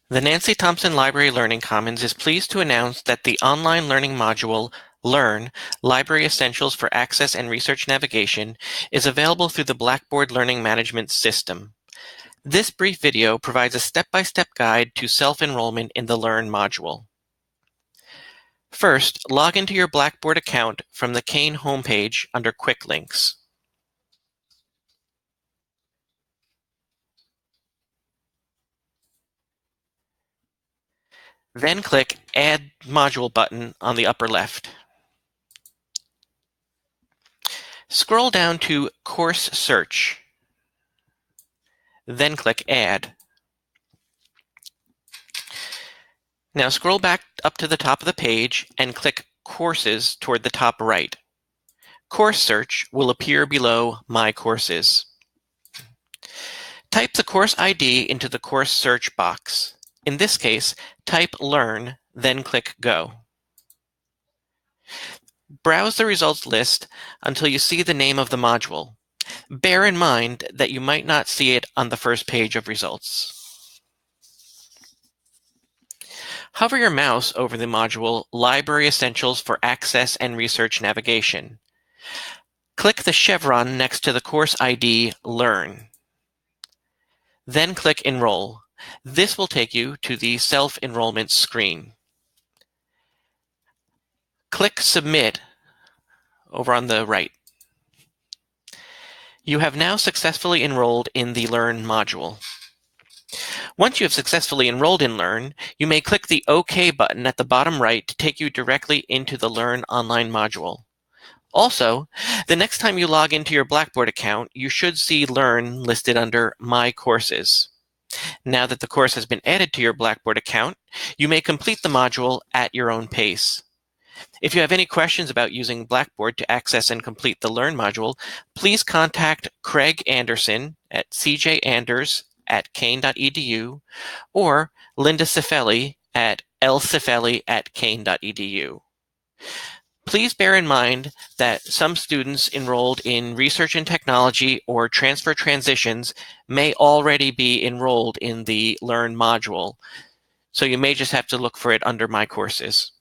The Nancy Thompson Library Learning Commons is pleased to announce that the online learning module, LEARN, Library Essentials for Access and Research Navigation, is available through the Blackboard Learning Management System. This brief video provides a step-by-step guide to self-enrollment in the LEARN module. First, log into your Blackboard account from the Kane homepage under Quick Links. Then click Add Module button on the upper left. Scroll down to Course Search. Then click Add. Now scroll back up to the top of the page and click Courses toward the top right. Course Search will appear below My Courses. Type the course ID into the Course Search box. In this case, type LEARN, then click Go. Browse the results list until you see the name of the module. Bear in mind that you might not see it on the first page of results. Hover your mouse over the module Library Essentials for Access and Research Navigation. Click the chevron next to the course ID LEARN. Then click Enroll. This will take you to the self-enrollment screen. Click Submit over on the right. You have now successfully enrolled in the LEARN module. Once you have successfully enrolled in LEARN, you may click the OK button at the bottom right to take you directly into the LEARN online module. Also, the next time you log into your Blackboard account, you should see LEARN listed under My Courses. Now that the course has been added to your Blackboard account, you may complete the module at your own pace. If you have any questions about using Blackboard to access and complete the LEARN module, please contact Craig Anderson at cjanders@kane.edu or Linda Cifelli at lcifelli@kane.edu. Please bear in mind that some students enrolled in Research and Technology or Transfer Transitions may already be enrolled in the LEARN module, so you may just have to look for it under My Courses.